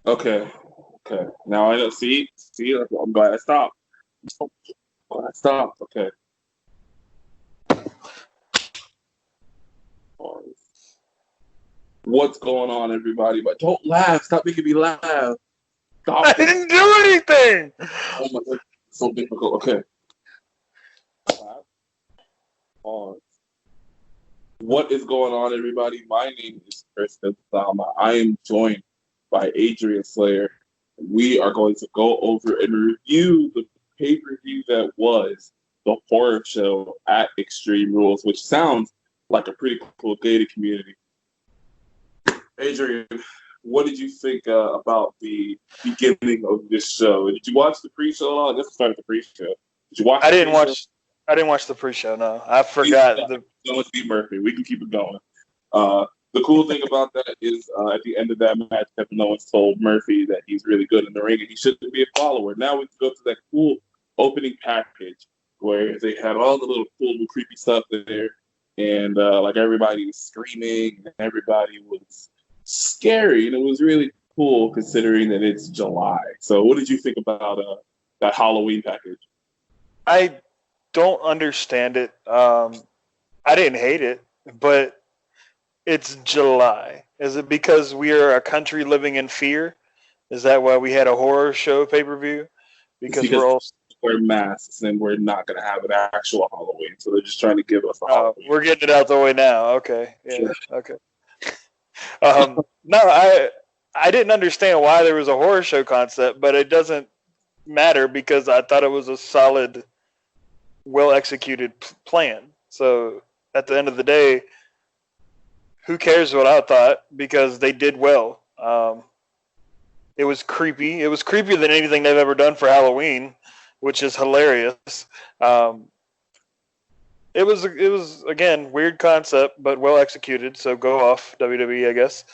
Okay. Okay. Now I know. See. I'm glad I stopped. Glad I stopped. Okay. What's going on, everybody? But don't laugh. Stop making me laugh. Stop I it. didn't do anything. Oh my god. It's so difficult. Okay. Pause. What is going on, everybody? My name is Chris Kazama. I am joined by Adrian Slayer. We are going to go over and review the pay-per-view that was the horror show at Extreme Rules, which sounds like a pretty cool gated community. Adrian, what did you think about the beginning of this show? Did you watch the pre-show? I guess we started the pre-show. Did you watch? I didn't watch the pre-show. No, I forgot. Don't beat Murphy. We can keep it going. The cool thing about that is at the end of that match, Kevin Owens told Murphy that he's really good in the ring and he shouldn't be a follower. Now we can go to that cool opening package where they had all the little cool, creepy stuff there, and like everybody was screaming and everybody was scary, and it was really cool considering that it's July. So, what did you think about that Halloween package? I don't understand it. I didn't hate it, but it's July. Is it because we are a country living in fear? Is that why we had a horror show pay-per-view? Because we're all wear masks and we're not going to have an actual Halloween. So they're just trying to give us a Halloween. We're getting it out the way now. Okay. Yeah. Okay. No, I didn't understand why there was a horror show concept, but it doesn't matter because I thought it was a solid, well-executed plan. So at the end of the day, who cares what I thought, because they did well. It was creepy. It was creepier than anything they've ever done for Halloween, which is hilarious. It was again weird concept, but well executed. So go off WWE, I guess.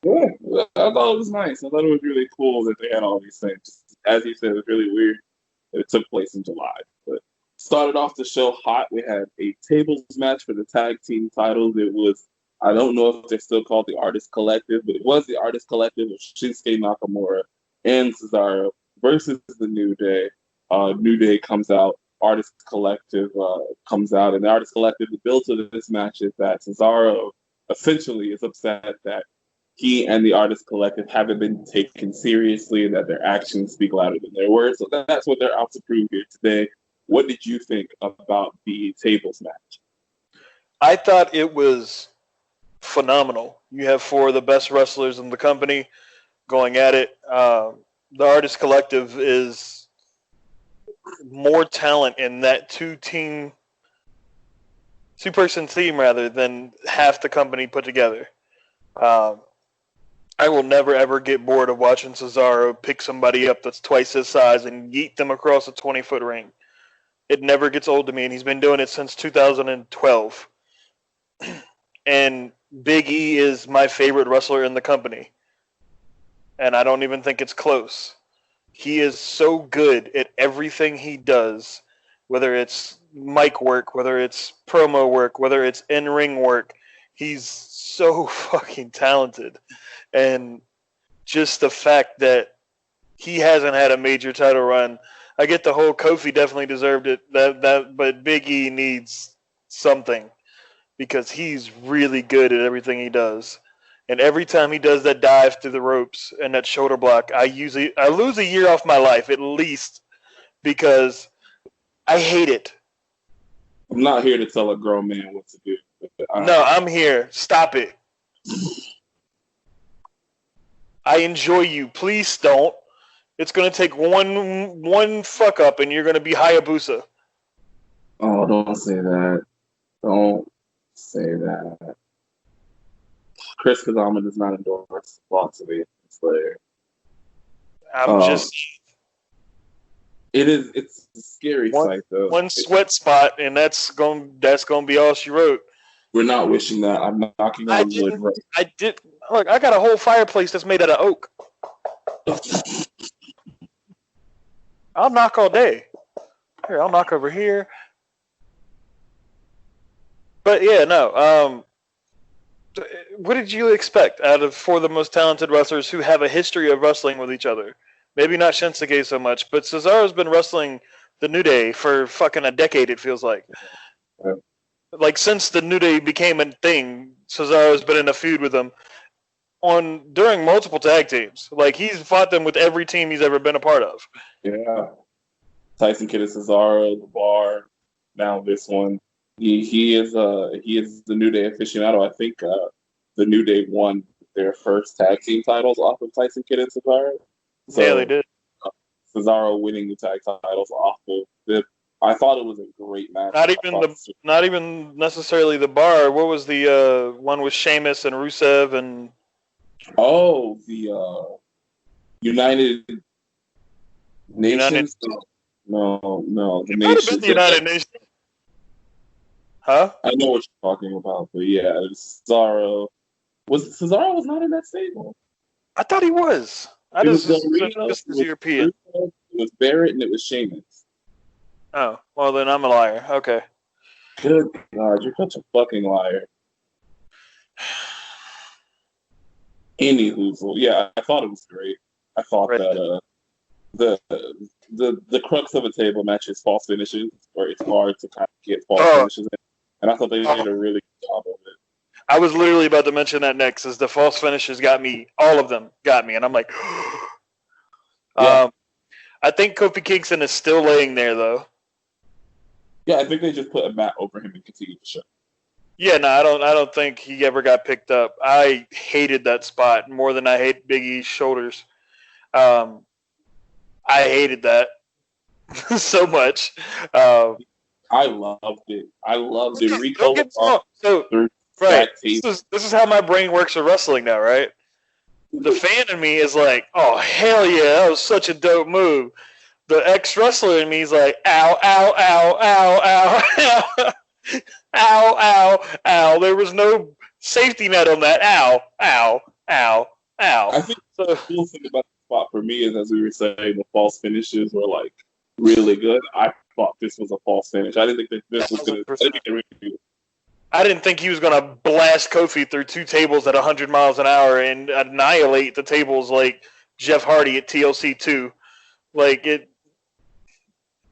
Yeah, I thought it was nice. I thought it was really cool that they had all these things. As you said, it was really weird that it took place in July. But started off the show hot. We had a tables match for the tag team titles. It was, I don't know if they're still called the Artist Collective, but it was the Artist Collective of Shinsuke Nakamura and Cesaro versus the New Day. New Day comes out. Artist Collective comes out, and the Artist Collective, the build to this match is that Cesaro essentially is upset that he and the Artist Collective haven't been taken seriously and that their actions speak louder than their words. So that's what they're out to prove here today. What did you think about the tables match? I thought it was phenomenal. You have four of the best wrestlers in the company going at it. The Artist Collective is more talent in that two-person team rather than half the company put together. I will never ever get bored of watching Cesaro pick somebody up that's twice his size and yeet them across a 20-foot ring. It never gets old to me, and he's been doing it since 2012. And Big E is my favorite wrestler in the company, and I don't even think it's close. He is so good at everything he does, whether it's mic work, whether it's promo work, whether it's in-ring work. He's so fucking talented. And just the fact that he hasn't had a major title run, I get the whole Kofi definitely deserved it, but Big E needs something because he's really good at everything he does. And every time he does that dive through the ropes and that shoulder block, I lose a year off my life at least because I hate it. I'm not here to tell a grown man what to do. No, I'm here. Stop it. I enjoy you. Please don't. It's going to take one fuck up and you're going to be Hayabusa. Oh, don't say that. Don't say that. Chris Kazama does not endorse philosophy Slayer. It's a scary sight though. One sweat spot and that's going to be all she wrote. We're not wishing that. I'm knocking on wood. Right. Look, I got a whole fireplace that's made out of oak. I'll knock all day. Here, I'll knock over here. But yeah, no. What did you expect out of four of the most talented wrestlers who have a history of wrestling with each other? Maybe not Shinsuke so much, but Cesaro's been wrestling the New Day for fucking a decade, it feels like. Yeah. Like, since the New Day became a thing, Cesaro's been in a feud with them during multiple tag teams. Like, he's fought them with every team he's ever been a part of. Yeah. Tyson Kidd, Cesaro, The Bar, now this one. He is the New Day aficionado. I think the New Day won their first tag team titles off of Tyson Kidd and Cesaro. So, yeah, they did. Cesaro winning the tag titles off of it. I thought it was a great match. Not even necessarily The Bar. What was the one with Sheamus and Rusev and? Oh, the United Nations. No, the Nations. The United Nations. Huh? I know what you're talking about, but yeah, Cesaro was not in that stable. I thought he was. It was European. It was Barrett and it was Sheamus. Oh, well then I'm a liar. Okay. Good God, you're such a fucking liar. Anywho, yeah, I thought it was great. I thought that the crux of a table match is false finishes, where it's hard to kind of get false finishes in. And I thought they did a really good job of it. I was literally about to mention that next, is the false finishes got me. All of them got me, and I'm like, yeah. I think Kofi Kingston is still laying there, though. Yeah, I think they just put a mat over him and continue the show. Yeah, no, I don't think he ever got picked up. I hated that spot more than I hate Big E's shoulders. I hated that so much. I loved it. I loved it. Rico. This is how my brain works with wrestling now, right? The fan in me is like, oh, hell yeah, that was such a dope move. The ex-wrestler in me is like, ow, ow, ow, ow, ow, ow, ow, ow, ow. There was no safety net on that. Ow, ow, ow, ow. I think the cool thing about the spot for me is, as we were saying, the false finishes were like really good. I thought this was a false finish. I didn't think that this was going to. I didn't think he was going to blast Kofi through two tables at 100 miles an hour and annihilate the tables like Jeff Hardy at TLC 2. Like it.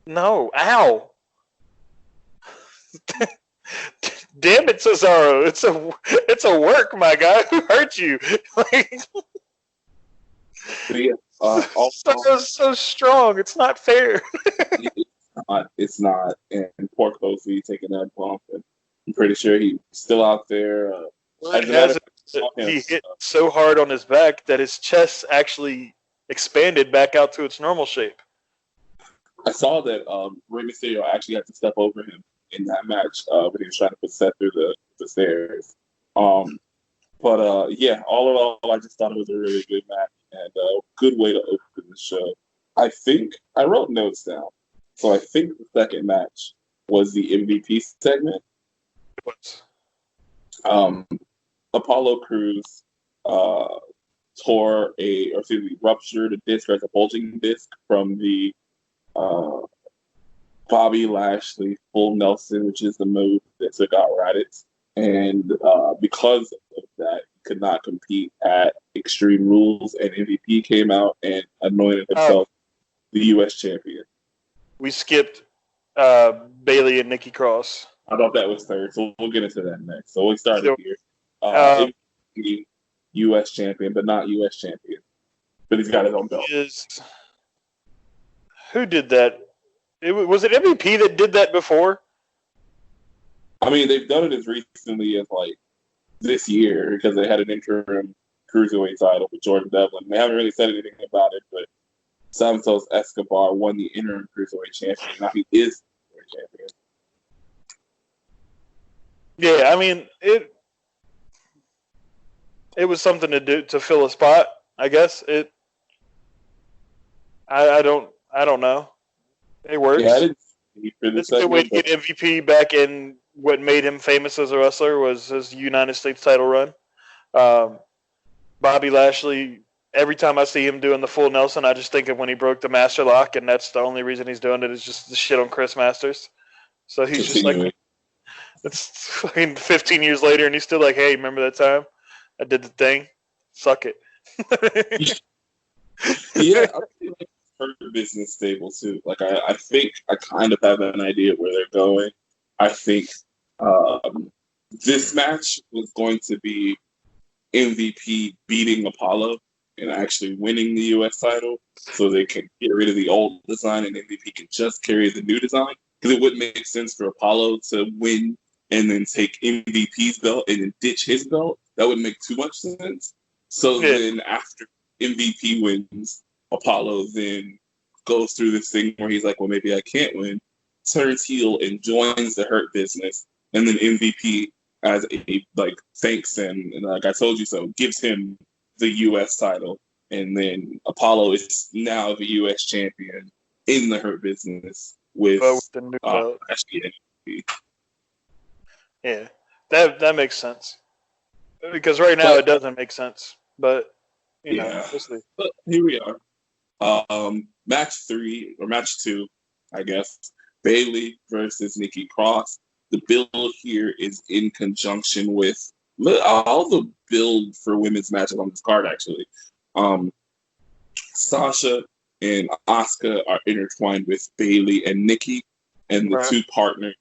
No, ow. Damn it, Cesaro! It's a work, my guy. Who hurt you? Cesaro's so strong. It's not fair. It's not. And poor Kofi taking that bump. And I'm pretty sure he's still out there. He hit so hard on his back that his chest actually expanded back out to its normal shape. I saw that Rey Mysterio actually had to step over him in that match when he was trying to put Seth through the stairs. Yeah, all in all, I just thought it was a really good match and a good way to open the show. I think I wrote notes down. So I think the second match was the MVP segment. Apollo Crews ruptured a disc or a bulging disc from the Bobby Lashley full Nelson, which is the move that took out Raditz. And because of that, he could not compete at Extreme Rules, and MVP came out and anointed himself the U.S. champion. We skipped Bayley and Nikki Cross. I thought that was third, so we'll get into that next. So we started here. MVP, U.S. champion, but not U.S. champion. But he's got his own belt. Who did that? Was it MVP that did that before? I mean, they've done it as recently as like this year because they had an interim cruiserweight title with Jordan Devlin. They haven't really said anything about it, but Santos Escobar won the interim cruiserweight champion. Now he is the champion. Yeah, I mean it was something to do to fill a spot. I guess I don't know. It works. Yeah, it's a good way to get MVP back in. What made him famous as a wrestler was his United States title run. Bobby Lashley, every time I see him doing the full Nelson, I just think of when he broke the Master Lock, and that's the only reason he's doing it is just the shit on Chris Masters. So he's just like, It's fucking 15 years later, and he's still like, "Hey, remember that time I did the thing? Suck it." Yeah, I feel like her business stable too. Like I think I kind of have an idea where they're going. I think this match was going to be MVP beating Apollo and actually winning the U.S. title, so they can get rid of the old design and MVP can just carry the new design. Because it wouldn't make sense for Apollo to win and then take MVP's belt and then ditch his belt. That would make too much sense. So then after MVP wins, Apollo then goes through this thing where he's like, well, maybe I can't win, turns heel and joins the Hurt Business, and then MVP as a like thanks and like I told you so, gives him the U.S. title, and then Apollo is now the U.S. champion in the Hurt Business with the new belt. MVP. Yeah, that makes sense. Because right now it doesn't make sense, but you know, we'll see. But here we are. Match 2, I guess. Bayley versus Nikki Cross. The build here is in conjunction with all the build for women's matches on this card, actually. Sasha and Asuka are intertwined with Bayley and Nikki, and the two partners,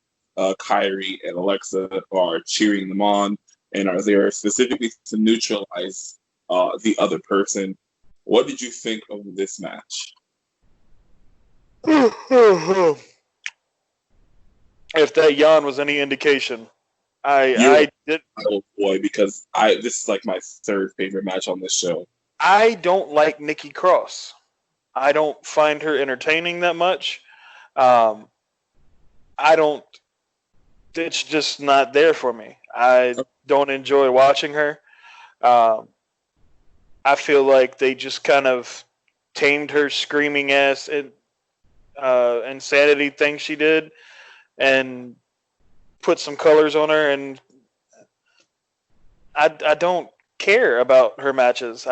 Kyrie and Alexa, are cheering them on and are there specifically to neutralize the other person. What did you think of this match? If that yawn was any indication, I did. Oh boy, because this is like my third favorite match on this show. I don't like Nikki Cross. I don't find her entertaining that much. I don't. It's just not there for me. I don't enjoy watching her. I feel like they just kind of tamed her screaming ass insanity thing she did, and put some colors on her, and I don't care about her matches.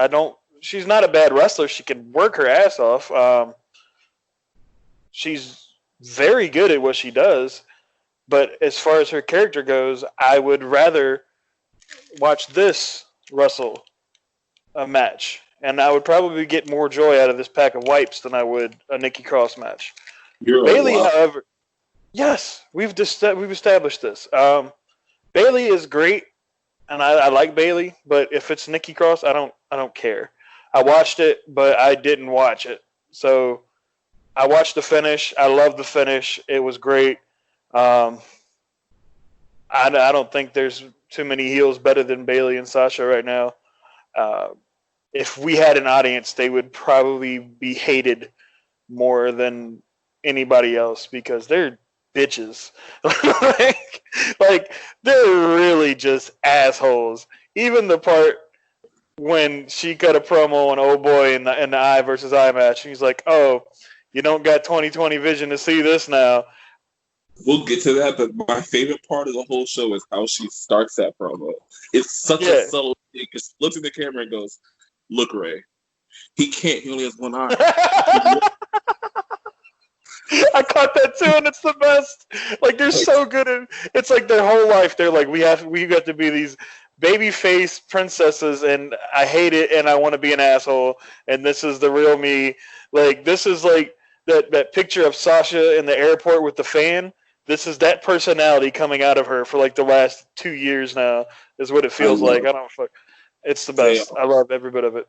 She's not a bad wrestler. She can work her ass off. She's very good at what she does. But as far as her character goes, I would rather watch this wrestle a match. And I would probably get more joy out of this pack of wipes than I would a Nikki Cross match. Bayley, however, yes, we've established this. Bayley is great, and I like Bayley. But if it's Nikki Cross, I don't care. I watched it, but I didn't watch it. So I watched the finish. I love the finish. It was great. I don't think there's too many heels better than Bayley and Sasha right now. If we had an audience, they would probably be hated more than anybody else because they're bitches. like they're really just assholes. Even the part when she cut a promo on Old Boy in the I versus I match, he's like, "Oh, you don't got 20/20 vision to see this now." We'll get to that, but my favorite part of the whole show is how she starts that promo. It's such a subtle thing. She looks at the camera and goes, "Look, Ray, he can't. He only has one eye." I caught that too, and it's the best. Like they're so good at. It's like their whole life. They're like, we got to be these baby face princesses, and I hate it, and I want to be an asshole, and this is the real me. Like this is like that picture of Sasha in the airport with the fan. This is that personality coming out of her for like the last 2 years now. Is what it feels like. I don't fuck. It's the best. I love every bit of it.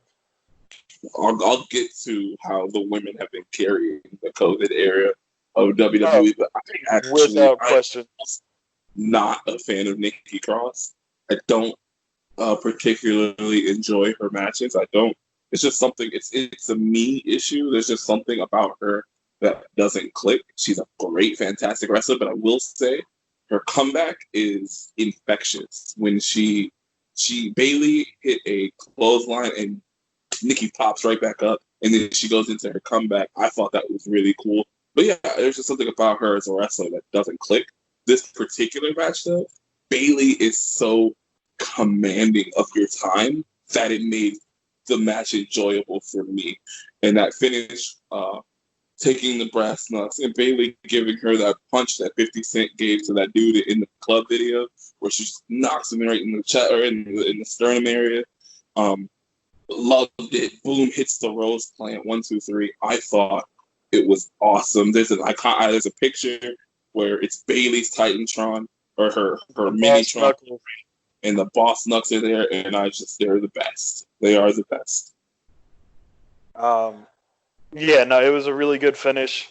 I'll get to how the women have been carrying the COVID era of WWE, but without question, not a fan of Nikki Cross. I don't particularly enjoy her matches. I don't. It's just something. It's a me issue. There's just something about her that doesn't click. She's a great, fantastic wrestler, but I will say her comeback is infectious. When Bayley hit a clothesline and Nikki pops right back up, and then she goes into her comeback. I thought that was really cool. But yeah, there's just something about her as a wrestler that doesn't click. This particular match, though, Bayley is so commanding of your time that it made the match enjoyable for me. And that finish, taking the brass knucks and Bayley giving her that punch that 50 Cent gave to that dude in the club video, where she just knocks him right in the chest or in the sternum area. Loved it. Boom, hits the rose plant. 1, 2, 3. I thought it was awesome. There's a picture where it's Bayley's Titantron or her mini Tron, and the Boss Knucks are there, and they're the best. They are the best. Yeah, no, it was a really good finish.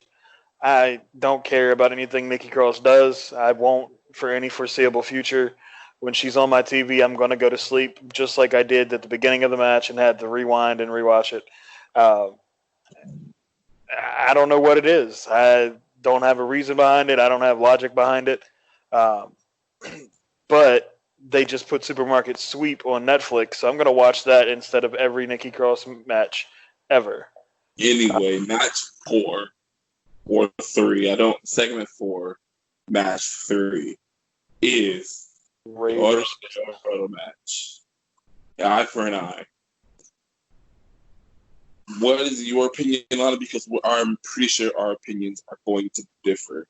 I don't care about anything Nikki Cross does. I won't for any foreseeable future. When she's on my TV, I'm going to go to sleep, just like I did at the beginning of the match and had to rewind and rewatch it. I don't know what it is. I don't have a reason behind it. I don't have logic behind it. But they just put Supermarket Sweep on Netflix, so I'm going to watch that instead of every Nikki Cross match ever. Anyway, match 4 or 3. Segment 4, match 3 is the order match. Eye for an eye. What is your opinion on it? Because I'm pretty sure our opinions are going to differ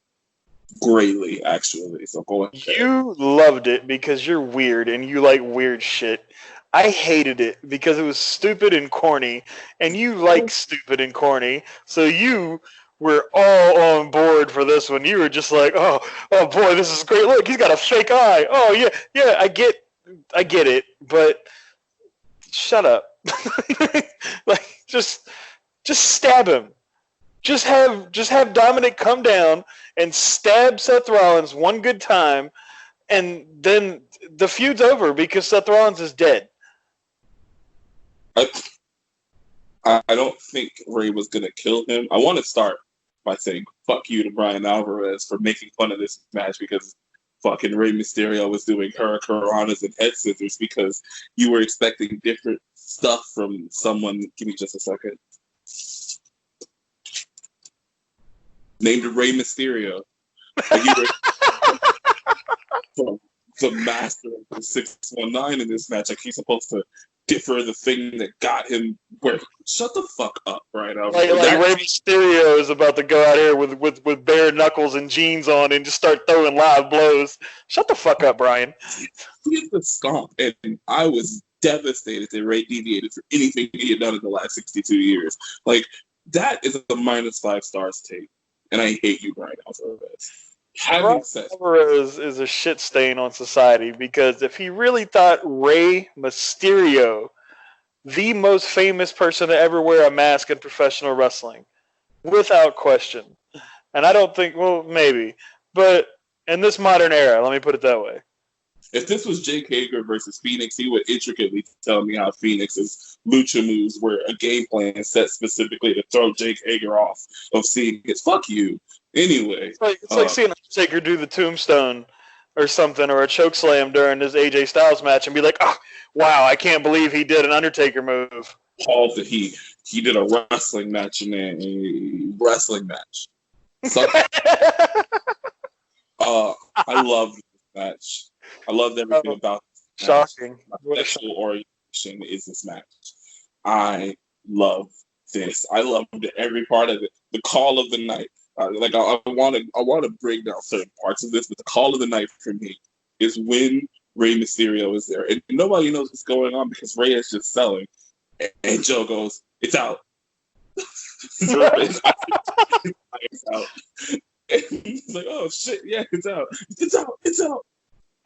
greatly, actually. So go ahead. You loved it because you're weird and you like weird shit. I hated it because it was stupid and corny, and you like stupid and corny, so you were all on board for this one. You were just like, oh boy, this is great. Look, he's got a fake eye. Oh yeah, I get it, but shut up. Like, just stab him. Just have Dominic come down and stab Seth Rollins one good time, and then the feud's over because Seth Rollins is dead. I don't think Ray was going to kill him. I want to start by saying fuck you to Brian Alvarez for making fun of this match because fucking Rey Mysterio was doing hurricanranas and head scissors because you were expecting different stuff from someone. Give me just a second. Named Rey Mysterio. The master of the 619 in this match. Like, he's supposed to differ the thing that got him where. Shut the fuck up, right? Like Rey Mysterio is about to go out here with bare knuckles and jeans on and just start throwing live blows. Shut the fuck up, Brian. He hit the stomp, and I was devastated that Ray deviated for anything he had done in the last 62 years. Like, that is a -5 stars take, and I hate you, Brian Alvarez. Brian Alvarez is a shit stain on society because if he really thought Rey Mysterio, the most famous person to ever wear a mask in professional wrestling, without question, and I don't think, well, maybe, but in this modern era, let me put it that way. If this was Jake Hager versus Phoenix, he would intricately tell me how Phoenix's lucha moves were a game plan set specifically to throw Jake Hager off of seeing his fuck you. Anyway. It's like seeing Undertaker do the tombstone or something, or a choke slam during his AJ Styles match and be like, oh, wow, I can't believe he did an Undertaker move. Paul, that he did a wrestling match in a wrestling match. So, I loved this match. I loved everything about this match. Shocking. My sexual orientation is this match. I love this. I loved every part of it. The call of the night. I want to break down certain parts of this, but the call of the night for me is when Rey Mysterio is there, and nobody knows what's going on because Rey is just selling, and Joe goes, "It's out." It's out. And he's like, "Oh shit, yeah, it's out. It's out. It's out."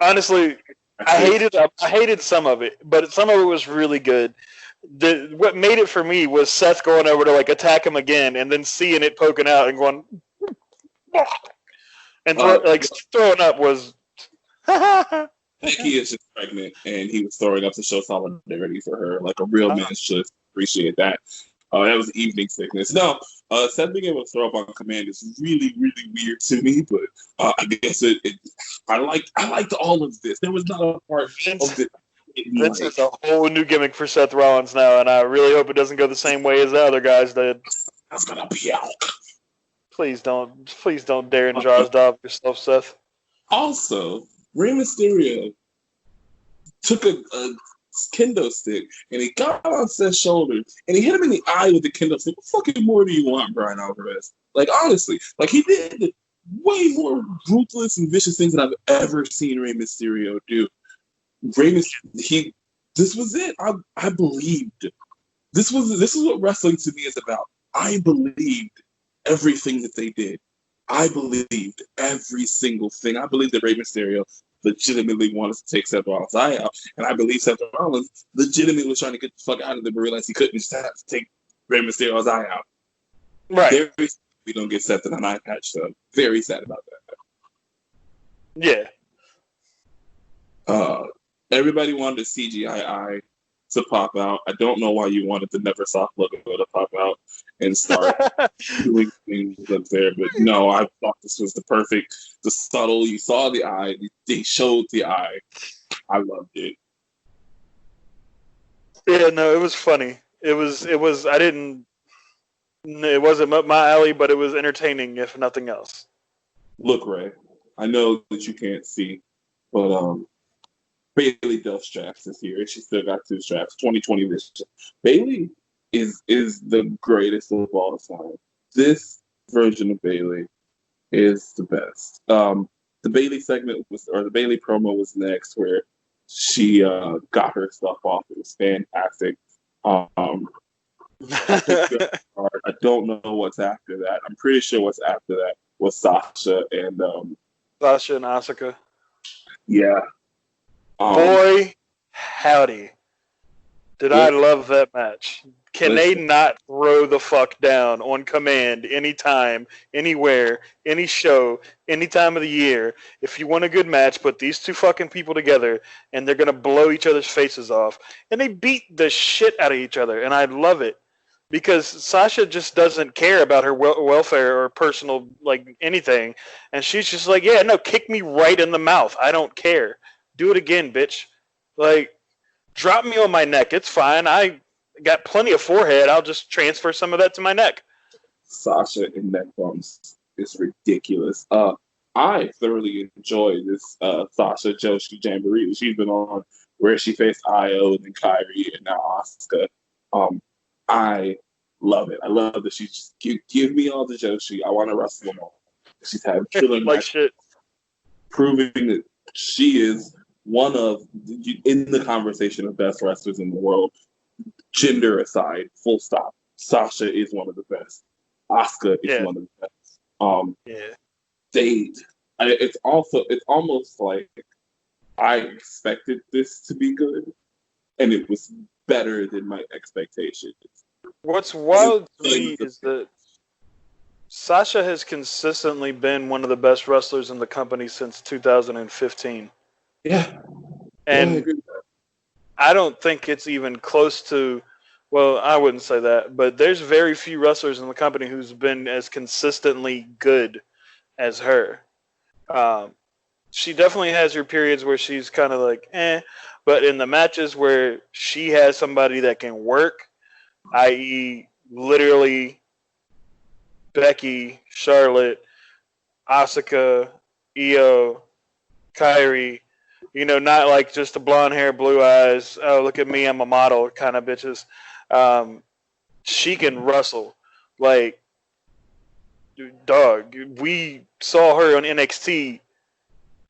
Honestly, I hated some of it, but some of it was really good. What made it for me was Seth going over to like attack him again, and then seeing it poking out and going, and throwing up was. Nikki is just pregnant, and he was throwing up to show solidarity for her, like a real man should appreciate that. That was evening sickness. No, Seth being able to throw up on command is really, really weird to me, but I guess I liked all of this. There was not a part of it. This is a whole new gimmick for Seth Rollins now, and I really hope it doesn't go the same way as the other guys did. That's gonna be out. Please don't dare and draw dog yourself, Seth. Also, Rey Mysterio took a kendo stick, and he got on Seth's shoulders, and he hit him in the eye with the kendo stick. What fucking more do you want, Brian Alvarez? Like, honestly, like, he did way more ruthless and vicious things than I've ever seen Rey Mysterio do. This was it. I believed. This is what wrestling to me is about. I believed everything that they did. I believed every single thing. I believed that Rey Mysterio legitimately wanted to take Seth Rollins' eye out, and I believe Seth Rollins legitimately was trying to get the fuck out of them, but realized he couldn't just have to take Rey Mysterio's eye out. Right. Very sad we don't get Seth in an eye patch, so very sad about that. Yeah. Everybody wanted a CGI eye to pop out. I don't know why you wanted the Neversoft logo to pop out and start doing things up there, but no, I thought this was the subtle. You saw the eye, they showed the eye. I loved it. Yeah, no, it was funny. It wasn't my alley, but it was entertaining, if nothing else. Look, Ray, I know that you can't see, but Bayley does straps this year. She still got 2 straps. 2020 vision. Bayley is the greatest of all time. This version of Bayley is the best. The Bayley the Bayley promo was next, where she got her stuff off. It was fantastic. I don't know what's after that. I'm pretty sure what's after that was Sasha and Asuka. Yeah. Boy, howdy. Did I love that match. Can they not throw the fuck down on command anytime, anywhere, any show, any time of the year? If you want a good match, put these 2 fucking people together, and they're going to blow each other's faces off. And they beat the shit out of each other, and I love it. Because Sasha just doesn't care about her welfare or personal, like, anything. And she's just like, yeah, no, kick me right in the mouth. I don't care. Do it again, bitch. Like, drop me on my neck. It's fine. I got plenty of forehead. I'll just transfer some of that to my neck. Sasha in neck bumps is ridiculous. I thoroughly enjoyed this Sasha Joshi Jamboree that she's been on, where she faced Io and then Kyrie and now Asuka. I love it. I love that she just give me all the Joshi. I want to wrestle them all. She's had killer like shit, proving that she is one of, in the conversation of best wrestlers in the world, gender aside, full stop. Sasha is one of the best. Asuka is one of the best. It's almost like I expected this to be good, and it was better than my expectations. What's wild to me is that Sasha has consistently been one of the best wrestlers in the company since 2015. Yeah. And I don't think it's even close to, well, I wouldn't say that, but there's very few wrestlers in the company who's been as consistently good as her. She definitely has her periods where she's kind of like, but in the matches where she has somebody that can work, i.e. literally Becky, Charlotte, Asuka, Io, Kyrie, not like just the blonde hair, blue eyes, oh, look at me, I'm a model kind of bitches. She can wrestle. Like, dog, we saw her on NXT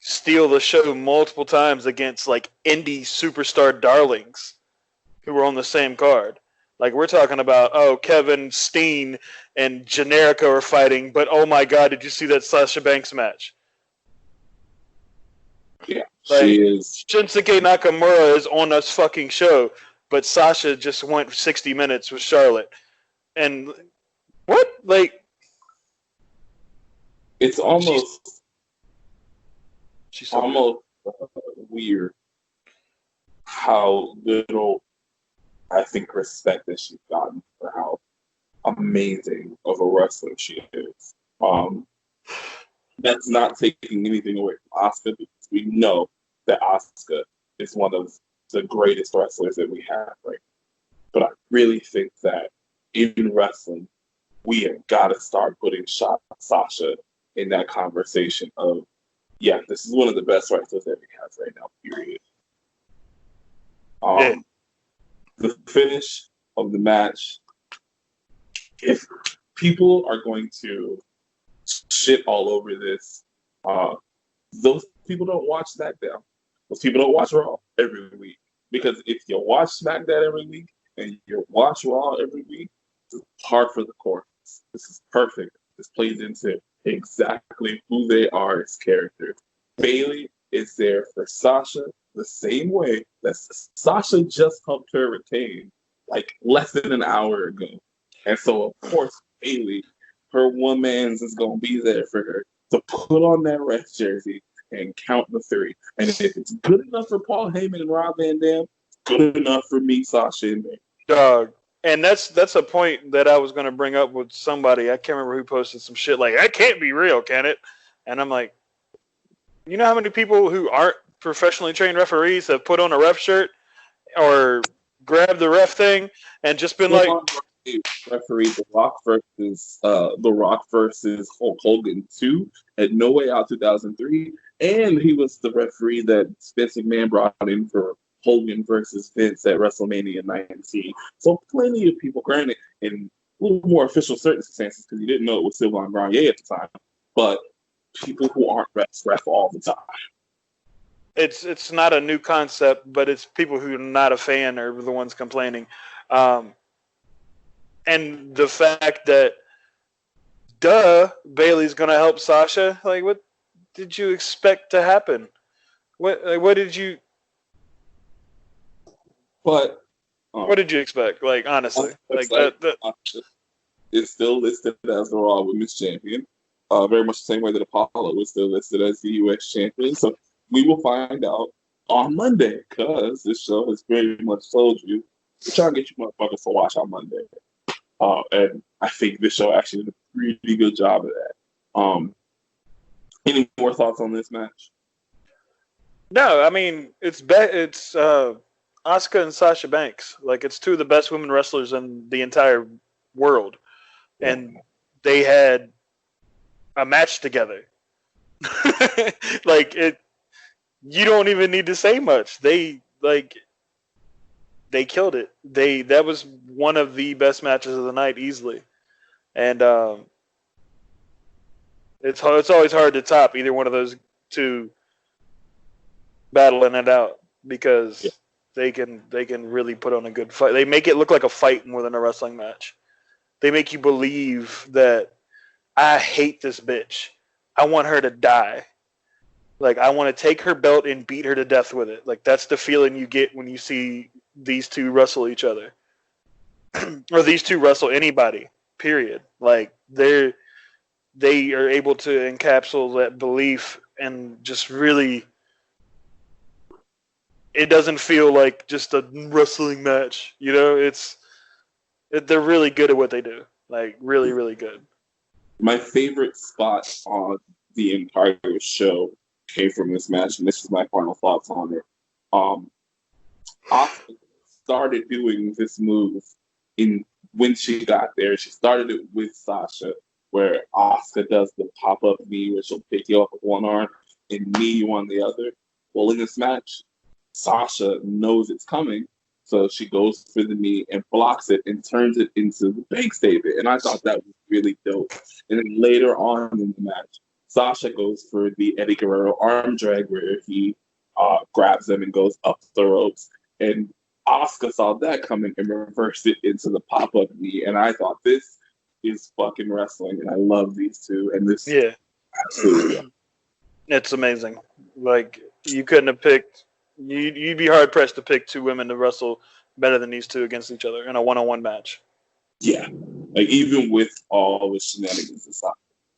steal the show multiple times against, like, indie superstar darlings who were on the same card. Like, we're talking about, Kevin Steen and Generica are fighting, but oh my god, did you see that Sasha Banks match? Yeah, like, she is. Shinsuke Nakamura is on this fucking show, but Sasha just went 60 minutes with Charlotte. And what? Like, it's almost she's so almost weird how little, I think, respect that she's gotten for how amazing of a wrestler she is. That's not taking anything away from Asuka, because we know that Asuka is one of the greatest wrestlers that we have, right? But I really think that in wrestling, we have got to start putting Sasha in that conversation of, yeah, this is one of the best wrestlers that we have right now, period. Yeah. The finish of the match, if people are going to shit all over this, those people don't watch SmackDown. Those people don't watch Raw every week. Because if you watch SmackDown every week and you watch Raw every week, it's hard for the course. This is perfect. This plays into exactly who they are as characters. Bayley is there for Sasha the same way that Sasha just helped her retain like less than an hour ago. And so, of course, Bayley, her one man's is going to be there for her to put on that ref jersey and count the 3. And if it's good enough for Paul Heyman and Rob Van Dam, it's good enough for me, Sasha, and me. Dog. And that's a point that I was going to bring up with somebody. I can't remember who posted some shit like, that can't be real, can it? And I'm like, you know how many people who aren't professionally trained referees have put on a ref shirt or grabbed the ref thing and just been like... Referee The Rock versus Hulk Hogan 2 at No Way Out 2003, and he was the referee that Vince McMahon brought in for Hogan versus Vince at WrestleMania 19. So plenty of people, granted, in a little more official circumstances because you didn't know it was Sylvain Grenier at the time, but people who aren't refs ref all the time. It's not a new concept, but it's people who are not a fan are the ones complaining. And the fact that, Bayley's going to help Sasha. Like, what did you expect to happen? What did you... But... what did you expect? Like, honestly. It's still listed as the Raw Women's Champion. Very much the same way that Apollo is still listed as the U.S. Champion. So we will find out on Monday, because this show has very much told you, we're trying to get you motherfuckers to watch on Monday. And I think this show actually did a pretty good job of that. Any more thoughts on this match? No, I mean, it's Asuka and Sasha Banks. Like, it's two of the best women wrestlers in the entire world. And they had a match together. Like, you don't even need to say much. They killed it. That was one of the best matches of the night, easily. And it's always hard to top either one of those two battling it out, because they can really put on a good fight. They make it look like a fight more than a wrestling match. They make you believe that I hate this bitch. I want her to die. Like, I want to take her belt and beat her to death with it. Like, that's the feeling you get when you see these two wrestle each other. Or these two wrestle anybody, period. Like, they are able to encapsulate that belief and just really... It doesn't feel like just a wrestling match, you know? They're really good at what they do. Like, really, really good. My favorite spot on the entire show came from this match, and this is my final thoughts on it. Asuka started doing this move when she got there. She started it with Sasha, where Asuka does the pop-up knee, where she'll pick you up with one arm and knee you on the other. Well, in this match, Sasha knows it's coming, so she goes for the knee and blocks it and turns it into the bank statement. And I thought that was really dope. And then later on in the match, Sasha goes for the Eddie Guerrero arm drag, where he grabs them and goes up the ropes. And Asuka saw that coming and reversed it into the pop-up knee. And I thought, this is fucking wrestling, and I love these two. And this, absolutely, it's amazing. Like, you couldn't have picked. You'd be hard pressed to pick two women to wrestle better than these two against each other in a one-on-one match. Yeah, like, even with all the shenanigans aside,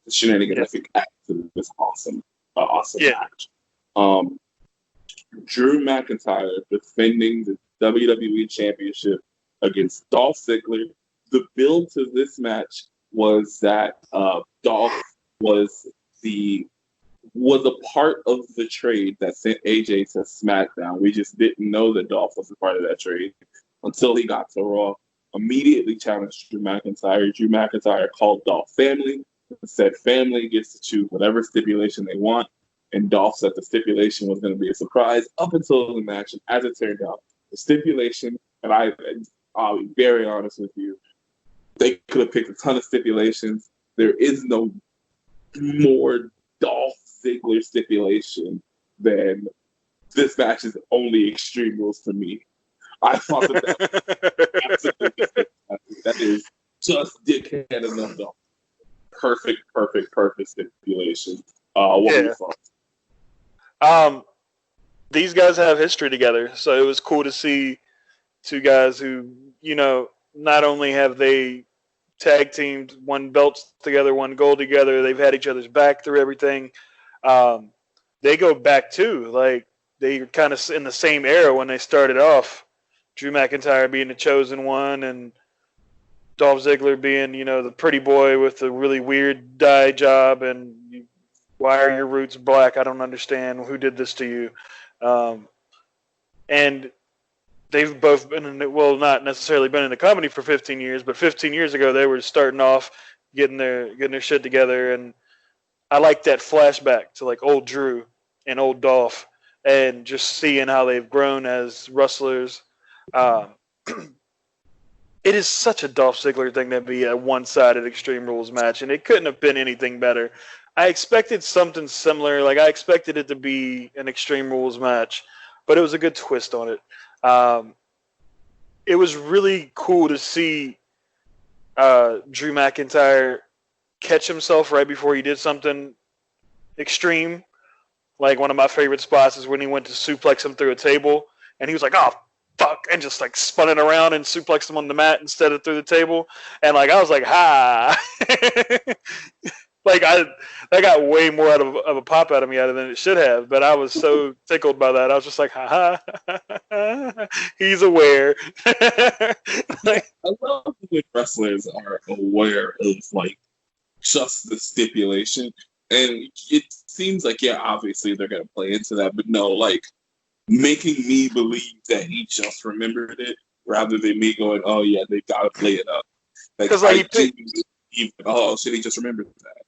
the shenanigans, I think, actually was awesome match. Drew McIntyre defending the WWE Championship against Dolph Ziggler. The build to this match was that Dolph was a part of the trade that sent AJ to SmackDown. We just didn't know that Dolph was a part of that trade until he got to Raw. Immediately challenged Drew McIntyre. Drew McIntyre called Dolph family and said family gets to choose whatever stipulation they want. And Dolph said the stipulation was going to be a surprise up until the match. And as it turned out, the stipulation, and I'll be very honest with you, they could have picked a ton of stipulations. There is no more Dolph Ziggler stipulation than this match is only Extreme Rules for me. I thought that absolutely that is just dickhead enough. Though. Perfect stipulation. What were your thoughts? These guys have history together, so it was cool to see two guys who, not only have they tag teamed, won belts together, won gold together, they've had each other's back through everything. They go back too. Like, they're kind of in the same era when they started off. Drew McIntyre being the chosen one and Dolph Ziggler being, the pretty boy with the really weird dye job and why are your roots black? I don't understand. Who did this to you? And they've both been not necessarily been in the company for 15 years, but 15 years ago they were starting off getting their shit together. And I like that flashback to like old Drew and old Dolph and just seeing how they've grown as wrestlers. It is such a Dolph Ziggler thing to be a one-sided Extreme Rules match, and it couldn't have been anything better. I expected something similar. Like, I expected it to be an Extreme Rules match, but it was a good twist on it. It was really cool to see Drew McIntyre catch himself right before he did something extreme. Like, one of my favorite spots is when he went to suplex him through a table, and he was like, oh, fuck, and just like spun it around and suplexed him on the mat instead of through the table. And like, I was like, ha. Like, that got way more of a pop out of me than it should have, but I was so tickled by that. I was just like, ha ha, he's aware. Like, I love when wrestlers are aware of like just the stipulation, and it seems like, yeah, obviously they're gonna play into that, but no, like, making me believe that he just remembered it rather than me going, oh yeah, they gotta play it up. Because like, he just remembered that.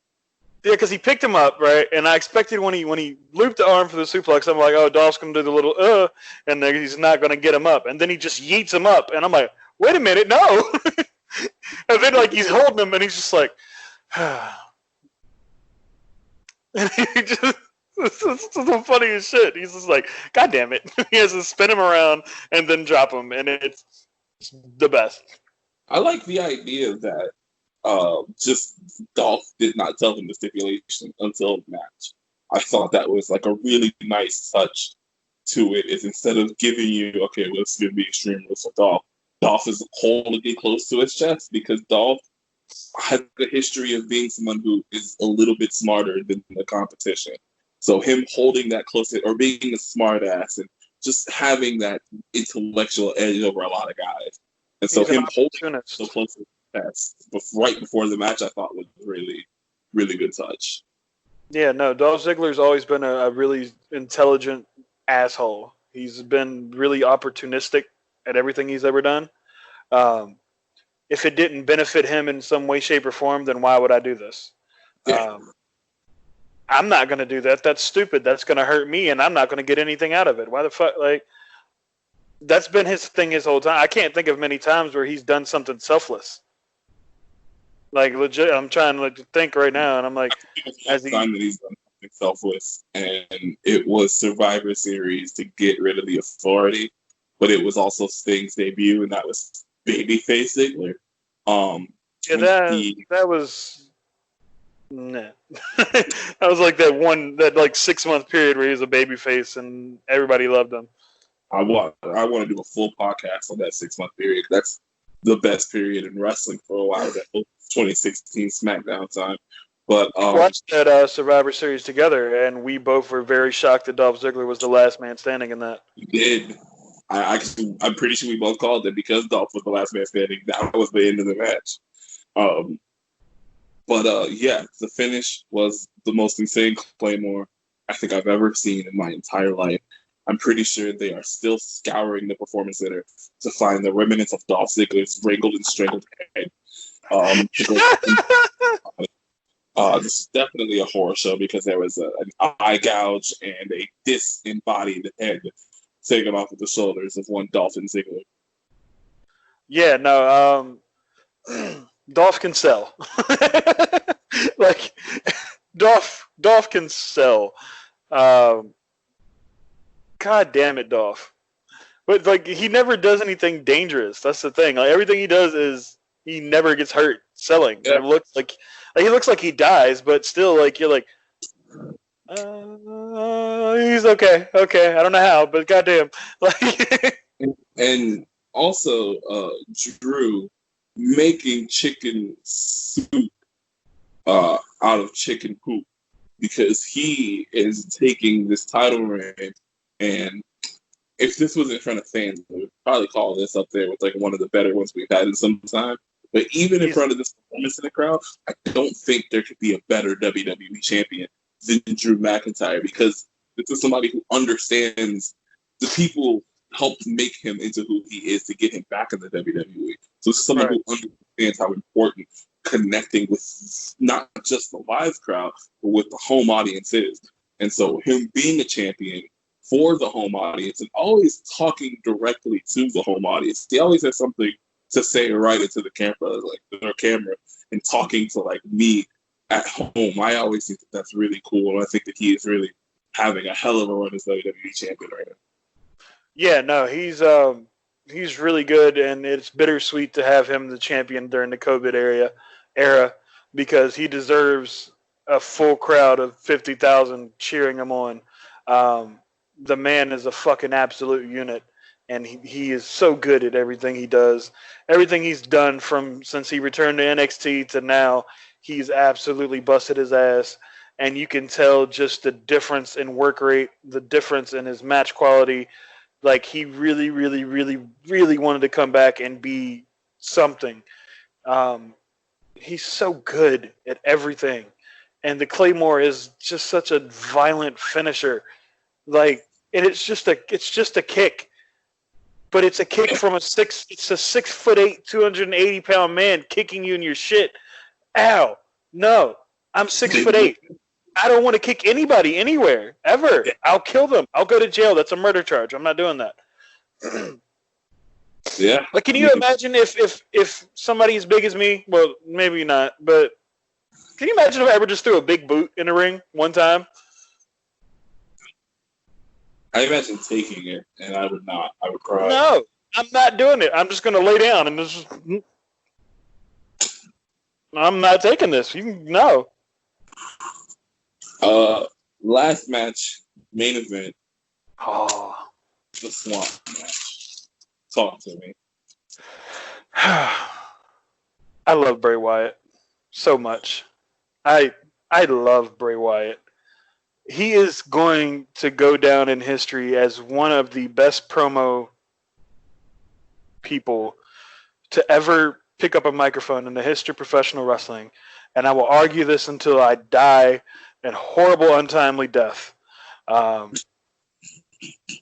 Yeah, because he picked him up, right? And I expected when he looped the arm for the suplex, I'm like, oh, Dolph's going to do the little, and then he's not going to get him up. And then he just yeets him up. And I'm like, wait a minute, no. And then, like, he's holding him, and he's just like, and he just, it's the funniest shit. He's just like, God damn it. He has to spin him around and then drop him, and it's the best. I like the idea that just Dolph did not tell him the stipulation until the match. I thought that was like a really nice touch to it. Is instead of giving you, okay, well, it's going to be Extreme Rules for Dolph, Dolph is holding it close to his chest because Dolph has a history of being someone who is a little bit smarter than the competition. So him holding that close to, or being a smart ass and just having that intellectual edge over a lot of guys. And so him holding it so close to right before the match, I thought was really, really good touch. Yeah, no, Dolph Ziggler's always been a really intelligent asshole. He's been really opportunistic at everything he's ever done. If it didn't benefit him in some way, shape, or form, then why would I do this? Yeah. I'm not going to do that. That's stupid. That's going to hurt me, and I'm not going to get anything out of it. Why the fuck? Like, that's been his thing his whole time. I can't think of many times where he's done something selfless. Like, legit, I'm trying to think right now, and I'm like, time that he's done something selfless, and it was Survivor Series to get rid of the Authority, but it was also Sting's debut, and that was Babyface Ziggler. That was nah. That was like that like 6 month period where he was a babyface and everybody loved him. I want to do a full podcast on that 6 month period. That's the best period in wrestling for a while. That 2016 SmackDown time. But we watched that Survivor Series together, and we both were very shocked that Dolph Ziggler was the last man standing in that. We did. I'm pretty sure we both called it because Dolph was the last man standing. That was the end of the match. Yeah, the finish was the most insane Claymore I think I've ever seen in my entire life. I'm pretty sure they are still scouring the Performance Center to find the remnants of Dolph Ziggler's wrinkled and strangled head. This is definitely a horror show because there was an eye gouge and a disembodied head taken off of the shoulders of one Dolph and Ziggler. Yeah, no, Dolph can sell. Like, Dolph can sell. God damn it, Dolph. But like, he never does anything dangerous. That's the thing. Like, everything he does is he never gets hurt selling. Yeah. It looks like he looks like he dies, but still, like, you're like, he's okay. Okay, I don't know how, but goddamn. Like, and also, Drew making chicken soup out of chicken poop, because he is taking this title reign, and if this was in front of fans, we would probably call this up there with like one of the better ones we've had in some time. But even in front of this performance in the crowd, I don't think there could be a better WWE champion than Drew McIntyre, because this is somebody who understands the people helped make him into who he is to get him back in the WWE. So it's someone who understands how important connecting with not just the live crowd, but with the home audience is. And so him being a champion for the home audience and always talking directly to the home audience. He always has something to say right into the camera, and talking to like me at home. I always think that that's really cool, and I think that he is really having a hell of a run as WWE champion right now. Yeah, no, he's really good, and it's bittersweet to have him the champion during the COVID era, because he deserves a full crowd of 50,000 cheering him on. The man is a fucking absolute unit, and he is so good at everything he does. Everything he's done since he returned to NXT to now, he's absolutely busted his ass. And you can tell just the difference in work rate, the difference in his match quality. Like, he really, really, really, really wanted to come back and be something. He's so good at everything. And the Claymore is just such a violent finisher. Like, and it's just a kick. But it's a kick from a 6'8", 280-pound man kicking you in your shit. Ow. No. I'm 6'8". I don't want to kick anybody anywhere, ever. I'll kill them. I'll go to jail. That's a murder charge. I'm not doing that. Yeah. Like, can you imagine if somebody as big as me, well, maybe not, but can you imagine if I ever just threw a big boot in the ring one time? I imagine taking it, and I would not. I would cry. No, I'm not doing it. I'm just going to lay down and just... I'm not taking this. No. Last match, main event. Oh. The Swamp match. Talk to me. I love Bray Wyatt so much. I love Bray Wyatt. He is going to go down in history as one of the best promo people to ever pick up a microphone in the history of professional wrestling. And I will argue this until I die a horrible, untimely death.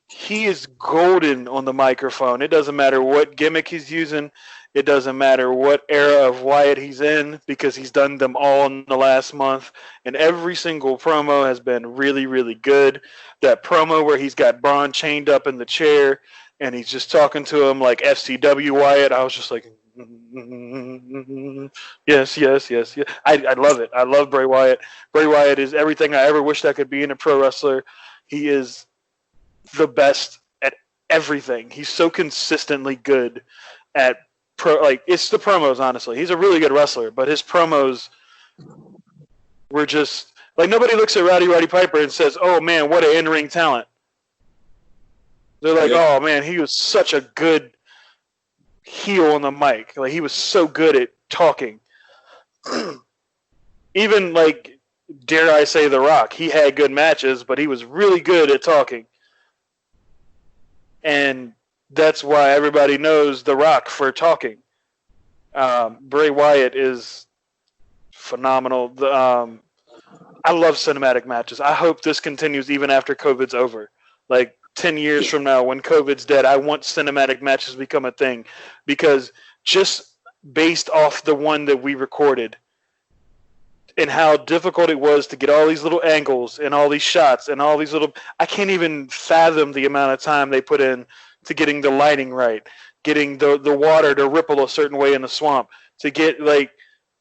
He is golden on the microphone. It doesn't matter what gimmick he's using. It doesn't matter what era of Wyatt he's in, because he's done them all in the last month. And every single promo has been really, really good. That promo where he's got Braun chained up in the chair and he's just talking to him like FCW Wyatt, I was just like, yes. I love it. I love Bray Wyatt. Bray Wyatt is everything I ever wished I could be in a pro wrestler. He is the best at everything. He's so consistently good at it's the promos, honestly. He's a really good wrestler, but his promos were just like, nobody looks at Roddy Piper and says, "Oh man, what an in-ring talent." They're like, "Oh man, he was such a good heel on the mic. Like, he was so good at talking." Even, like, dare I say, The Rock, he had good matches, but he was really good at talking. And that's why everybody knows The Rock for talking. Bray Wyatt is phenomenal. I love cinematic matches. I hope this continues even after COVID's over. Like, 10 years from now, when COVID's dead, I want cinematic matches to become a thing. Because just based off the one that we recorded, and how difficult it was to get all these little angles and all these shots and all these little. I can't even fathom the amount of time they put in to getting the lighting right, getting the water to ripple a certain way in the swamp, to get like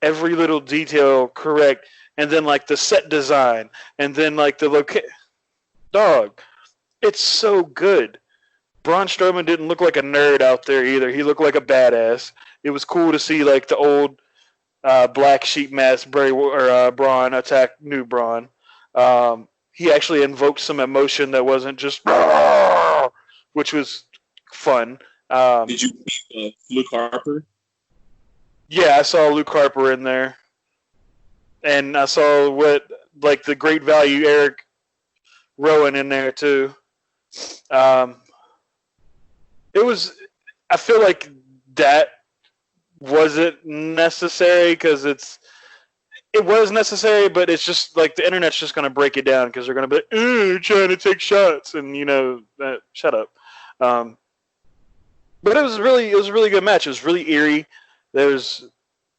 every little detail correct, and then like the set design, and then like the location. Dog, it's so good. Braun Strowman didn't look like a nerd out there either. He looked like a badass. It was cool to see like the old black sheep mask Braun attack new Braun. He actually invoked some emotion that wasn't just, which was fun. Did you see Luke Harper? Yeah, I saw Luke Harper in there, and I saw the great value Eric Rowan in there too. It was. I feel like that wasn't necessary because it was necessary, but it's just like the internet's just gonna break it down because they're gonna be like, you're trying to take shots, and shut up. But it was a really good match. It was really eerie. There was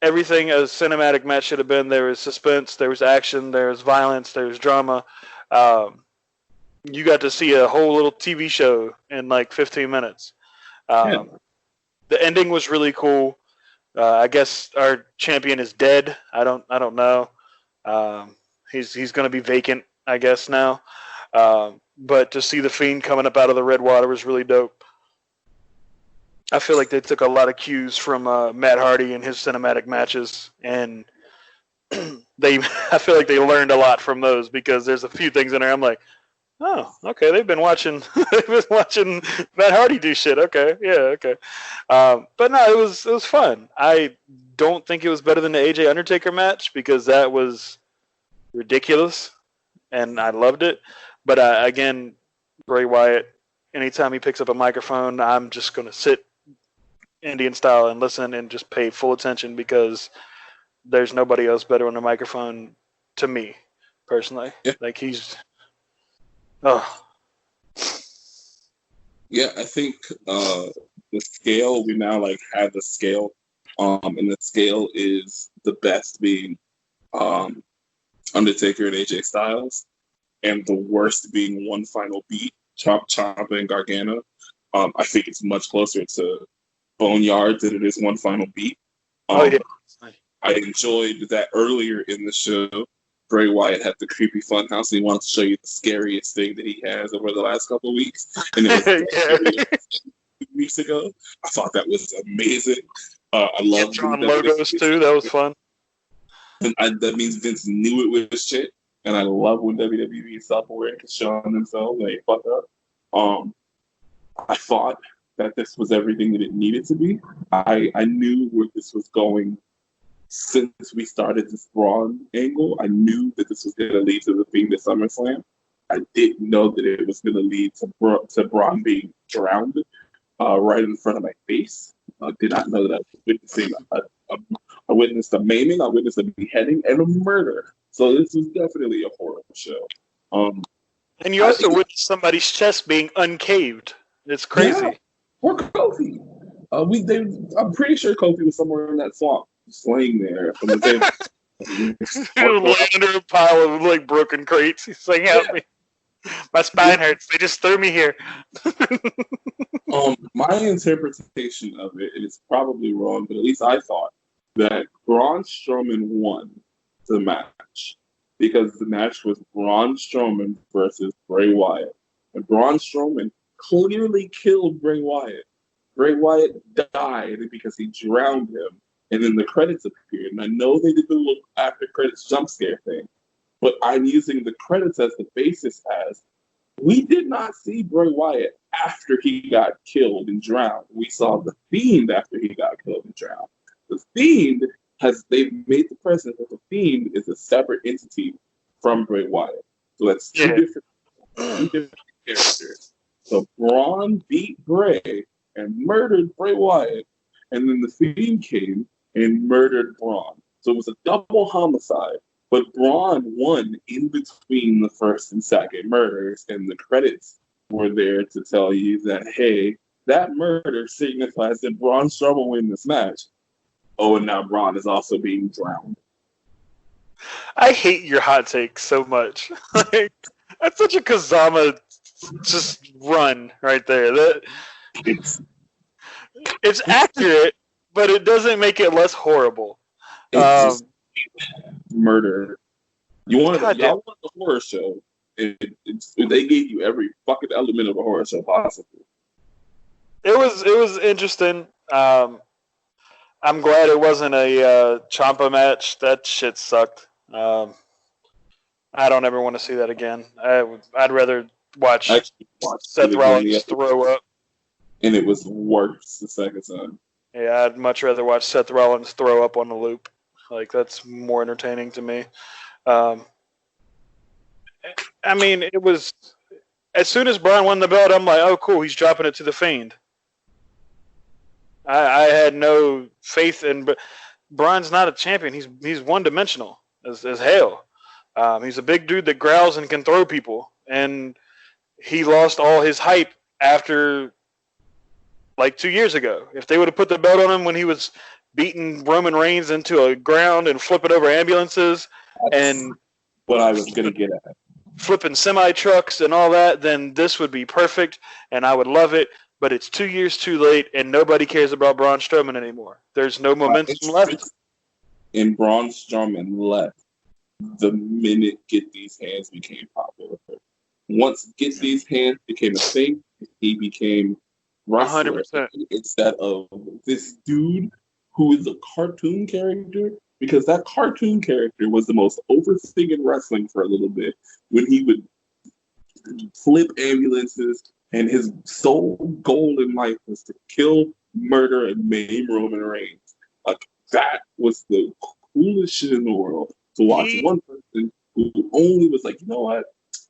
everything a cinematic match should have been. There was suspense, there was action, there was violence, there was drama. You got to see a whole little TV show in like 15 minutes. The ending was really cool. I guess our champion is dead. I don't know. He's going to be vacant, I guess now. But to see the Fiend coming up out of the red water was really dope. I feel like they took a lot of cues from Matt Hardy and his cinematic matches, and I feel like they learned a lot from those because there's a few things in there I'm like, oh, okay, they've been watching Matt Hardy do shit. Okay, yeah, okay. But no, it was fun. I don't think it was better than the AJ Undertaker match because that was ridiculous, and I loved it. But again, Bray Wyatt, anytime he picks up a microphone, I'm just gonna sit Indian style and listen and just pay full attention because there's nobody else better on the microphone to me personally. Yeah. Like he's. Oh. Yeah, I think the scale, we now like have the scale, and the scale is the best being Undertaker and AJ Styles, and the worst being One Final Beat, Chop Chop and Gargano. I think it's much closer to Boneyard than it is One Final Beat. Yeah. I enjoyed that earlier in the show. Bray Wyatt had the creepy funhouse, and he wanted to show you the scariest thing that he has over the last couple of weeks. And it was 2 weeks ago. I thought that was amazing. I love John logos too. That was fun. And that means Vince knew it was shit. And I love when WWE self-aware is showing themselves they fuck up. I thought that this was everything that it needed to be. I knew where this was going. Since we started this Braun angle, I knew that this was going to lead to the Fiend at SummerSlam. I didn't know that it was going to lead to Braun being drowned right in front of my face. I did not know that I was witnessing I witnessed a maiming, I witnessed a beheading, and a murder. So this was definitely a horror show. And you also witnessed somebody's chest being uncaved. It's crazy. Yeah, or Kofi. I'm pretty sure Kofi was somewhere in that swamp. Slaying there from the table. Laying under a pile of like broken crates. He's saying, "Help me! My spine hurts. They just threw me here." My interpretation of it is probably wrong, but at least I thought that Braun Strowman won the match because the match was Braun Strowman versus Bray Wyatt, and Braun Strowman clearly killed Bray Wyatt. Bray Wyatt died because he drowned him. And then the credits appeared. And I know they did the little after credits jump scare thing, but I'm using the credits as the basis as we did not see Bray Wyatt after he got killed and drowned. We saw the Fiend after he got killed and drowned. The Fiend they've made the precedent that the Fiend is a separate entity from Bray Wyatt. So that's two different characters. So Braun beat Bray and murdered Bray Wyatt, and then the Fiend came and murdered Braun. So it was a double homicide, but Braun won in between the first and second murders, and the credits were there to tell you that, hey, that murder signifies that Braun Strowman win this match. Oh, and now Braun is also being drowned. I hate your hot take so much. Like, that's such a Kazama just run right there. It's It's accurate, but it doesn't make it less horrible. it's just murder. Y'all want the horror show. They gave you every fucking element of a horror show possible. It was interesting. I'm glad it wasn't a Ciampa match. That shit sucked. I don't ever want to see that again. I'd rather watch Seth Rollins throw up. And it was worse the second time. Yeah, I'd much rather watch Seth Rollins throw up on the loop. Like, that's more entertaining to me. I mean, it was... As soon as Braun won the belt, I'm like, oh, cool, he's dropping it to the Fiend. I had no faith in... But Braun's not a champion. He's one-dimensional as hell. He's a big dude that growls and can throw people. And he lost all his hype after... like 2 years ago. If they would have put the belt on him when he was beating Roman Reigns into a ground and flipping over ambulances and what I was going to get at. Flipping semi-trucks and all that, then this would be perfect and I would love it. But it's 2 years too late and nobody cares about Braun Strowman anymore. There's no momentum left. And Braun Strowman left the minute Get These Hands became popular. Once Get These Hands became a thing, he became... 100%. Instead of this dude who is a cartoon character, because that cartoon character was the most over thing in wrestling for a little bit when he would flip ambulances and his sole goal in life was to kill, murder, and maim Roman Reigns. Like, that was the coolest shit in the world to watch one person who only was like, you know what?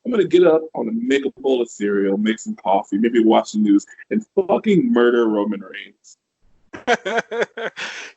I'm going to get up, I'm going to make a bowl of cereal, make some coffee, maybe watch the news, and fucking murder Roman Reigns.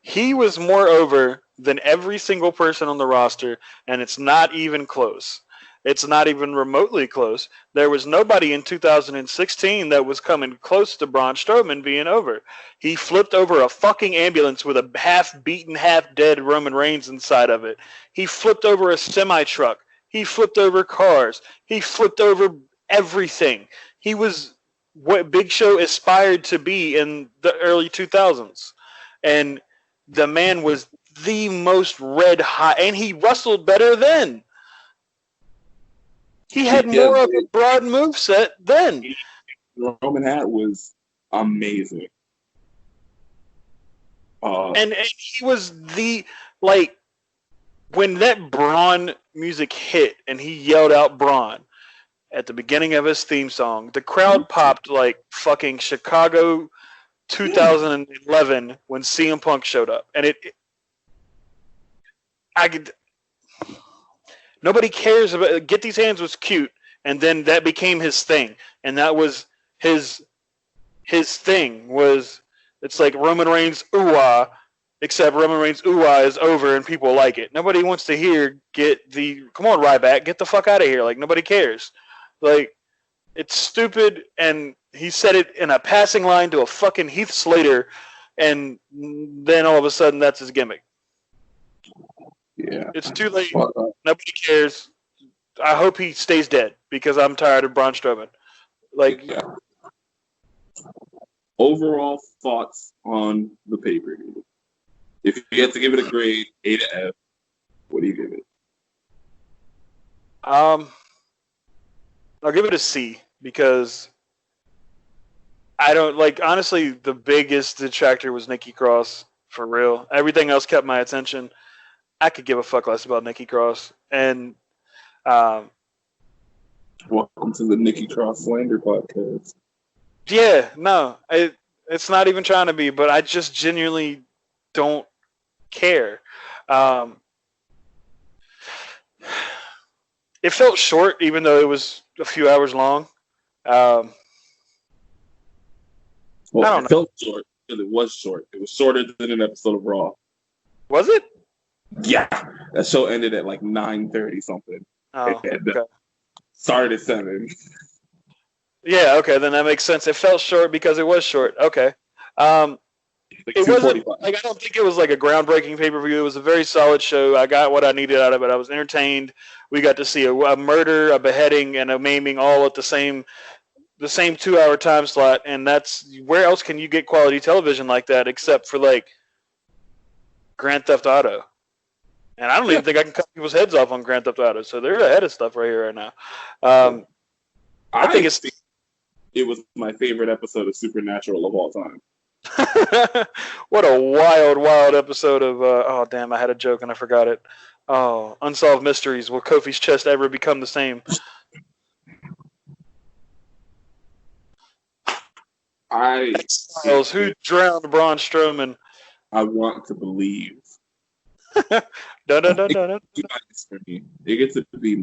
He was more over than every single person on the roster, and it's not even close. It's not even remotely close. There was nobody in 2016 that was coming close to Braun Strowman being over. He flipped over a fucking ambulance with a half-beaten, half-dead Roman Reigns inside of it. He flipped over a semi-truck. He flipped over cars. He flipped over everything. He was what Big Show aspired to be in the early 2000s. And the man was the most red hot. And he wrestled better then. He had more of a broad moveset then. Roman hat was amazing. And he was the, like, when that Braun music hit and he yelled out Braun at the beginning of his theme song, the crowd popped like fucking Chicago 2011 when CM Punk showed up. And nobody cares about Get These Hands was cute, and then that became his thing. And that was his thing was, it's like Roman Reigns ooh-ah, except Roman Reigns ooh-ah is over and people like it. Nobody wants to hear come on, Ryback, get the fuck out of here. Like, nobody cares. Like, it's stupid, and he said it in a passing line to a fucking Heath Slater, and then all of a sudden that's his gimmick. Yeah. It's too late. Nobody cares. I hope he stays dead because I'm tired of Braun Strowman. Like, yeah. Overall thoughts on the pay-per-view. If you had to give it a grade, A to F, what do you give it? I'll give it a C because I don't like. Honestly, the biggest detractor was Nikki Cross for real. Everything else kept my attention. I could give a fuck less about Nikki Cross. And welcome to the Nikki Cross Slander podcast. Yeah, no, it's not even trying to be, but I just genuinely don't care. It felt short, even though it was a few hours long. Well, it felt short because it was short. It was shorter than an episode of Raw. Was it? Yeah, that show ended at like 9:30 something. Oh, okay. Started at 7. Yeah, okay, then that makes sense. It felt short because it was short. Okay. Like It wasn't 245. like I don't think it was like a groundbreaking pay-per-view. It was a very solid show. I got what I needed out of it. I was entertained. We got to see a murder, a beheading, and a maiming all at the same 2-hour time slot. And that's where else can you get quality television like that except for like Grand Theft Auto? And I don't even think I can cut people's heads off on Grand Theft Auto. So they're ahead of stuff right here right now. I think it was my favorite episode of Supernatural of all time. What a wild episode of oh damn, I had a joke and I forgot it. Oh, Unsolved Mysteries. Will Kofi's chest ever become the same? X-Files. Who drowned Braun Strowman? I want to believe. No. B- for me. It gets a B-.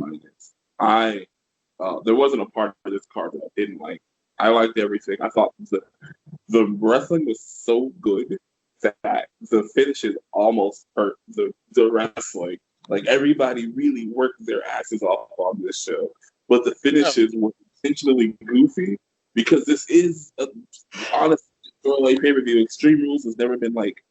There wasn't a part of this card that I didn't like. I liked everything. I thought the wrestling was so good that the finishes almost hurt the wrestling. Like, everybody really worked their asses off on this show. But the finishes were intentionally goofy because this is, honestly, throwaway pay-per-view. Extreme Rules has never been, like,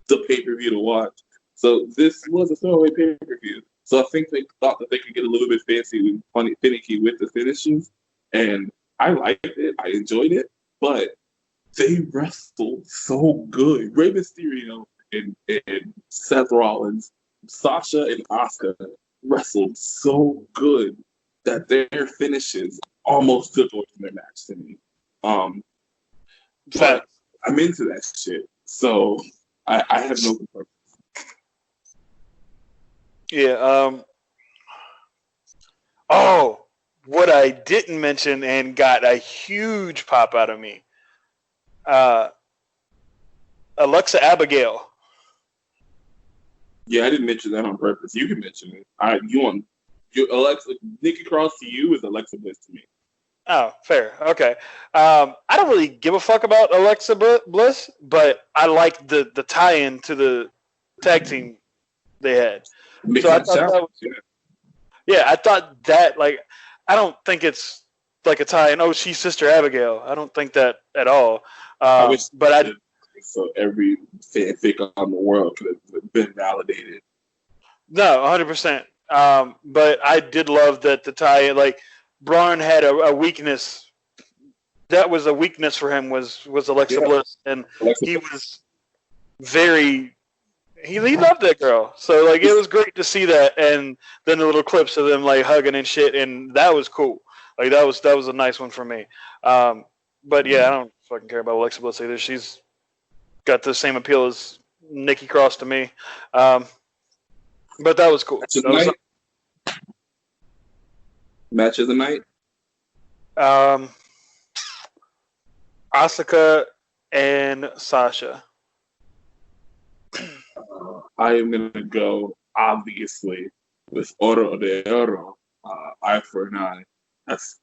the pay-per-view to watch. So this was a throwaway pay-per-view. So I think they thought that they could get a little bit fancy and finicky with the finishes. And I liked it. I enjoyed it. But they wrestled so good. Rey Mysterio and Seth Rollins, Sasha and Asuka wrestled so good that their finishes almost took away from their match to me. But I'm into that shit. So I have no complaints. Yeah. Oh, what I didn't mention and got a huge pop out of me. Alexa Abigail. Yeah, I didn't mention that on purpose. You can mention it. Alexa, Nikki Cross to you is Alexa Bliss to me. Oh, fair. Okay. I don't really give a fuck about Alexa Bliss, but I like the tie-in to the tag team they had. So I thought that was, yeah, I thought that, like, I don't think it's like a tie-in. Oh, she's Sister Abigail. I don't think that at all. So every fanfic on the world could have been validated. No, 100%. But I did love that the tie-in, like, Braun had a weakness. That was a weakness for him was Alexa Bliss, and he was very. He loved that girl, so like it was great to see that, and then the little clips of them like hugging and shit, and that was cool. Like that was a nice one for me. But yeah, I don't fucking care about Alexa Bliss either. She's got the same appeal as Nikki Cross to me. But that was cool. Match of the night. Asuka and Sasha. I am gonna go obviously with Oro de Oro, eye for an eye. That's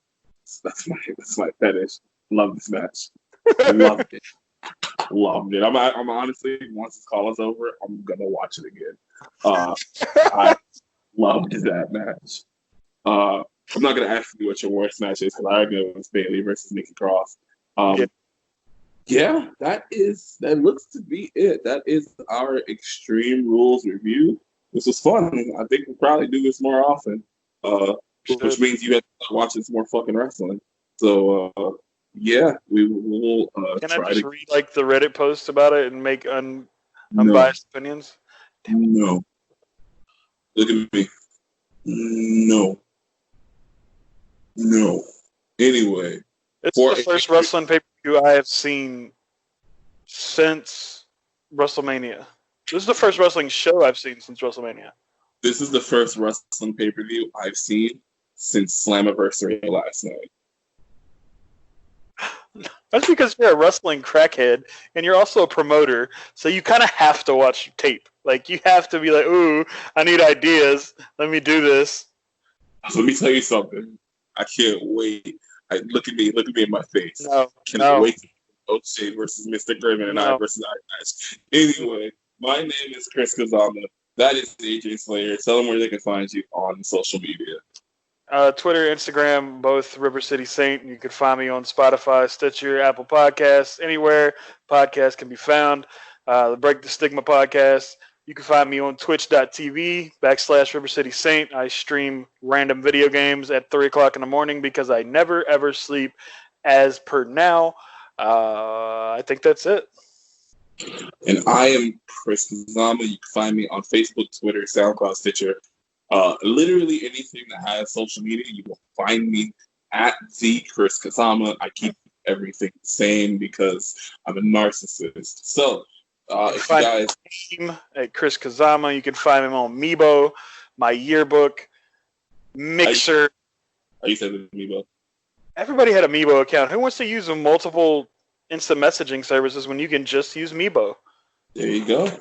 my fetish. Love this match. Loved it. Loved it. I'm honestly, once this call is over, I'm gonna watch it again. I loved that match. I'm not gonna ask you what your worst match is because I already know it's Bayley versus Nikki Cross. Yeah, that looks to be it. That is our Extreme Rules review. This was fun. I think we'll probably do this more often, which means you have to start watching some more fucking wrestling. So, yeah, we will Can I just read like the Reddit post about it and make unbiased opinions? No. Look at me. No. Anyway. It's the first wrestling pay-per-view I have seen since WrestleMania. This is the first wrestling show I've seen since WrestleMania. This is the first wrestling pay-per-view I've seen since Slammiversary last night. That's because you're a wrestling crackhead, and you're also a promoter, so you kind of have to watch tape. Like, you have to be like, ooh, I need ideas. Let me do this. So let me tell you something. I can't wait. Look at me in my face. No, Can't wait to O'Shea versus Mr. Grimmon and I versus I match. Anyway, my name is Chris Kazama. That is Adrian Slayer. Tell them where they can find you on social media. Twitter, Instagram, both River City Saint. You can find me on Spotify, Stitcher, Apple Podcasts, anywhere podcasts can be found. The Break the Stigma podcast. You can find me on twitch.tv/River City Saint. I stream random video games at 3 o'clock in the morning because I never, ever sleep as per now. I think that's it. And I am Chris Kazama. You can find me on Facebook, Twitter, SoundCloud, Stitcher. Literally anything that has social media, you will find me at the Chris Kazama. I keep everything the same because I'm a narcissist. So, if you guys at Chris Kazama, you can find him on Meebo, my yearbook, Mixer. Are you saying Meebo? Everybody had a Meebo account. Who wants to use multiple instant messaging services when you can just use Meebo? There you go.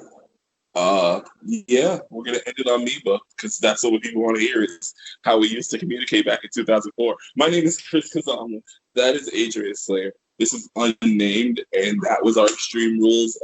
Yeah, we're gonna end it on Meebo because that's what people want to hear is how we used to communicate back in 2004. My name is Chris Kazama. That is Adrian Slayer. This is unnamed, and that was our Extreme Rules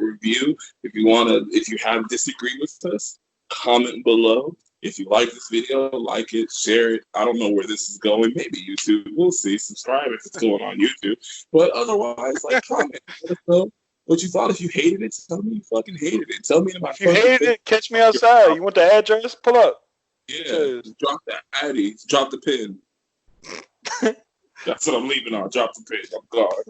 review. If you have disagreed with us, comment below. If you like this video, like it, share it. I don't know where this is going. Maybe YouTube. We'll see. Subscribe if it's going on YouTube. But otherwise, comment. Let us know what you thought. If you hated it, tell me you fucking hated it. Tell me about if you hated it, catch me outside. You want the address? Pull up. Yeah, drop that Addy. Drop the pin. That's what I'm leaving on. Drop the pin. I'm gone.